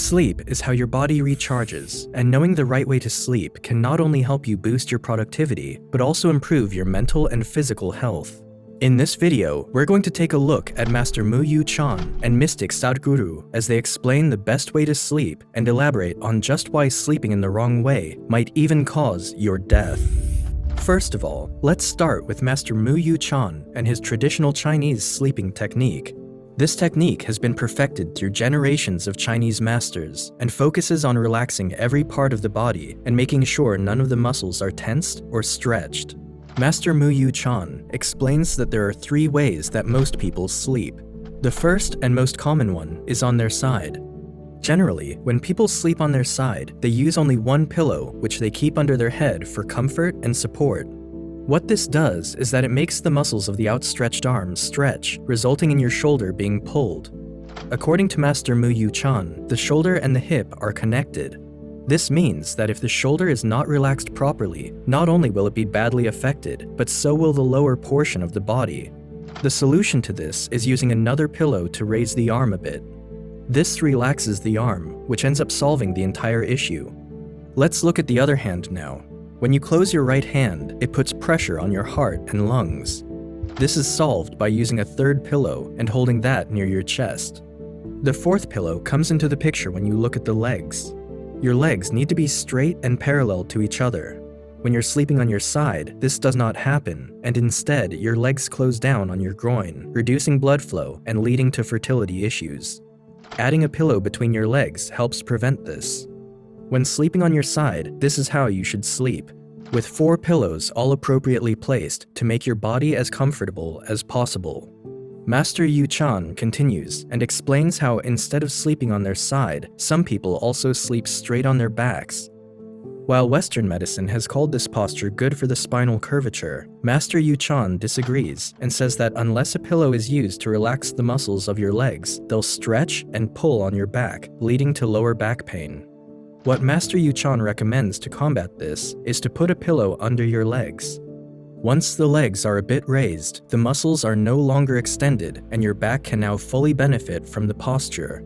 Sleep is how your body recharges, and knowing the right way to sleep can not only help you boost your productivity, but also improve your mental and physical health. In this video, we're going to take a look at Master Mu Yu Chan and Mystic Sadhguru as they explain the best way to sleep and elaborate on just why sleeping in the wrong way might even cause your death. First of all, let's start with Master Mu Yu Chan and his traditional Chinese sleeping technique. This technique has been perfected through generations of Chinese masters and focuses on relaxing every part of the body and making sure none of the muscles are tensed or stretched. Master Mu Yu Chan explains that there are 3 ways that most people sleep. The first and most common one is on their side. Generally, when people sleep on their side, they use only one pillow which they keep under their head for comfort and support. What this does is that it makes the muscles of the outstretched arms stretch, resulting in your shoulder being pulled. According to Master Mu Yu Chan, the shoulder and the hip are connected. This means that if the shoulder is not relaxed properly, not only will it be badly affected, but so will the lower portion of the body. The solution to this is using another pillow to raise the arm a bit. This relaxes the arm, which ends up solving the entire issue. Let's look at the other hand now. When you close your right hand, it puts pressure on your heart and lungs. This is solved by using a third pillow and holding that near your chest. The fourth pillow comes into the picture when you look at the legs. Your legs need to be straight and parallel to each other. When you're sleeping on your side, this does not happen, and instead your legs close down on your groin, reducing blood flow and leading to fertility issues. Adding a pillow between your legs helps prevent this. When sleeping on your side, this is how you should sleep, with 4 pillows all appropriately placed to make your body as comfortable as possible. Master Yu Chan continues and explains how instead of sleeping on their side, some people also sleep straight on their backs. While Western medicine has called this posture good for the spinal curvature, Master Yu Chan disagrees and says that unless a pillow is used to relax the muscles of your legs, they'll stretch and pull on your back, leading to lower back pain. What Master Yu Chan recommends to combat this is to put a pillow under your legs. Once the legs are a bit raised, the muscles are no longer extended and your back can now fully benefit from the posture.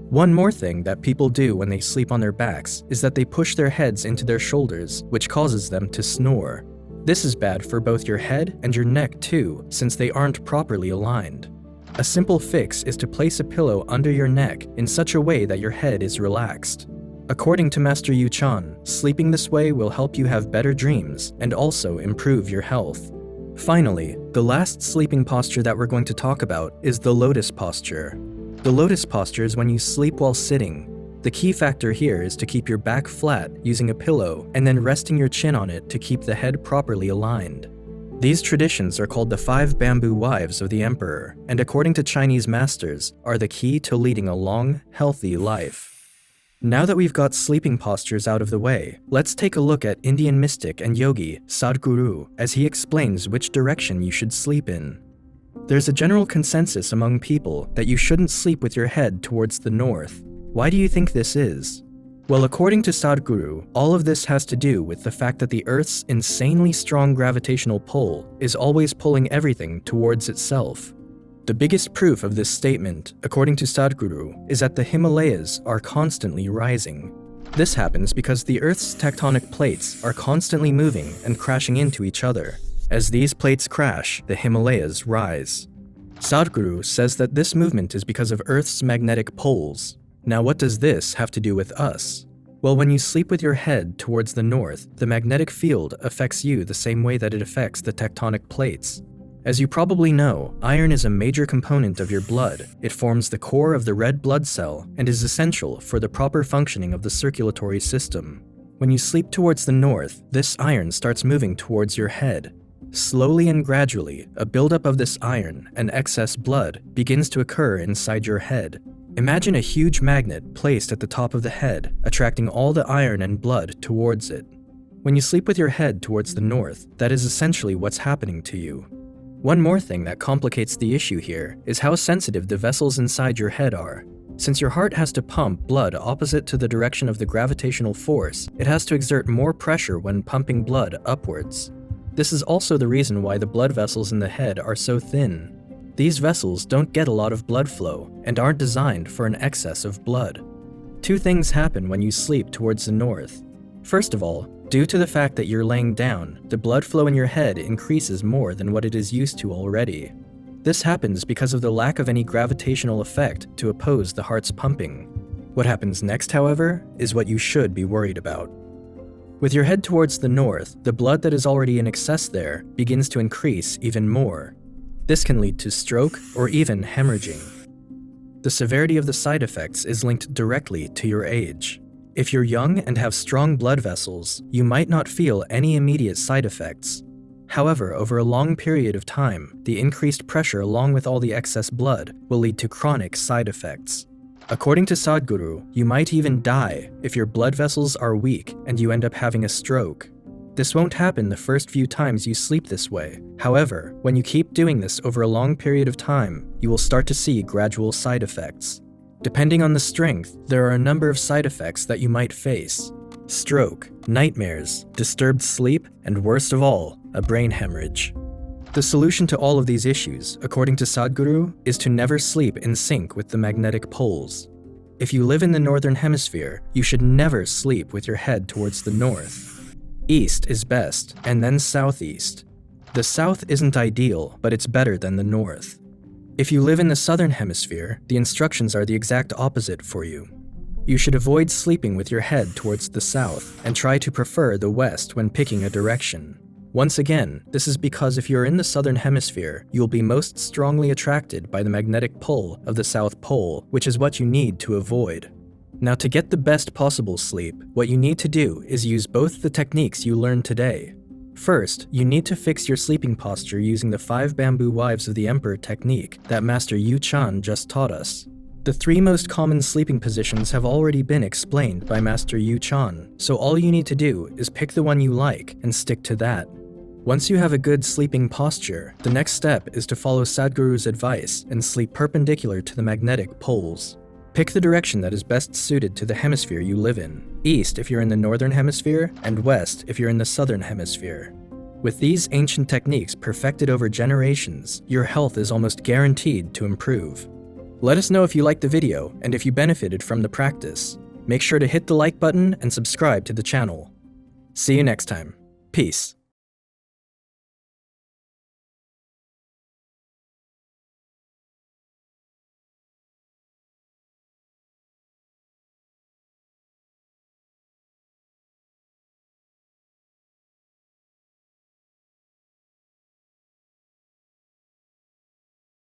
One more thing that people do when they sleep on their backs is that they push their heads into their shoulders, which causes them to snore. This is bad for both your head and your neck too, since they aren't properly aligned. A simple fix is to place a pillow under your neck in such a way that your head is relaxed. According to Master Yu Chan, sleeping this way will help you have better dreams and also improve your health. Finally, the last sleeping posture that we're going to talk about is the lotus posture. The lotus posture is when you sleep while sitting. The key factor here is to keep your back flat using a pillow and then resting your chin on it to keep the head properly aligned. These traditions are called the 5 bamboo wives of the emperor, and according to Chinese masters, are the key to leading a long, healthy life. Now that we've got sleeping postures out of the way, let's take a look at Indian mystic and yogi Sadhguru as he explains which direction you should sleep in. There's a general consensus among people that you shouldn't sleep with your head towards the north. Why do you think this is? Well, according to Sadhguru, all of this has to do with the fact that the Earth's insanely strong gravitational pull is always pulling everything towards itself. The biggest proof of this statement, according to Sadhguru, is that the Himalayas are constantly rising. This happens because the Earth's tectonic plates are constantly moving and crashing into each other. As these plates crash, the Himalayas rise. Sadhguru says that this movement is because of Earth's magnetic poles. Now, what does this have to do with us? Well, when you sleep with your head towards the north, the magnetic field affects you the same way that it affects the tectonic plates. As you probably know, iron is a major component of your blood. It forms the core of the red blood cell and is essential for the proper functioning of the circulatory system. When you sleep towards the north, this iron starts moving towards your head. Slowly and gradually, a buildup of this iron and excess blood begins to occur inside your head. Imagine a huge magnet placed at the top of the head, attracting all the iron and blood towards it. When you sleep with your head towards the north, that is essentially what's happening to you. One more thing that complicates the issue here is how sensitive the vessels inside your head are. Since your heart has to pump blood opposite to the direction of the gravitational force, it has to exert more pressure when pumping blood upwards. This is also the reason why the blood vessels in the head are so thin. These vessels don't get a lot of blood flow and aren't designed for an excess of blood. Two things happen when you sleep towards the north. First of all, due to the fact that you're laying down, the blood flow in your head increases more than what it is used to already. This happens because of the lack of any gravitational effect to oppose the heart's pumping. What happens next, however, is what you should be worried about. With your head towards the north, the blood that is already in excess there begins to increase even more. This can lead to stroke or even hemorrhaging. The severity of the side effects is linked directly to your age. If you're young and have strong blood vessels, you might not feel any immediate side effects. However, over a long period of time, the increased pressure along with all the excess blood will lead to chronic side effects. According to Sadhguru, you might even die if your blood vessels are weak and you end up having a stroke. This won't happen the first few times you sleep this way. However, when you keep doing this over a long period of time, you will start to see gradual side effects. Depending on the strength, there are a number of side effects that you might face: stroke, nightmares, disturbed sleep, and worst of all, a brain hemorrhage. The solution to all of these issues, according to Sadhguru, is to never sleep in sync with the magnetic poles. If you live in the northern hemisphere, you should never sleep with your head towards the north. East is best, and then southeast. The south isn't ideal, but it's better than the north. If you live in the southern hemisphere, the instructions are the exact opposite for you. You should avoid sleeping with your head towards the south, and try to prefer the west when picking a direction. Once again, this is because if you're in the southern hemisphere, you'll be most strongly attracted by the magnetic pull of the South Pole, which is what you need to avoid. Now, to get the best possible sleep, what you need to do is use both the techniques you learned today. First, you need to fix your sleeping posture using the 5 bamboo wives of the emperor technique that Master Yu Chan just taught us. The 3 most common sleeping positions have already been explained by Master Yu Chan, so all you need to do is pick the one you like and stick to that. Once you have a good sleeping posture, the next step is to follow Sadhguru's advice and sleep perpendicular to the magnetic poles. Pick the direction that is best suited to the hemisphere you live in: east if you're in the northern hemisphere, and west if you're in the southern hemisphere. With these ancient techniques perfected over generations, your health is almost guaranteed to improve. Let us know if you liked the video and if you benefited from the practice. Make sure to hit the like button and subscribe to the channel. See you next time. Peace.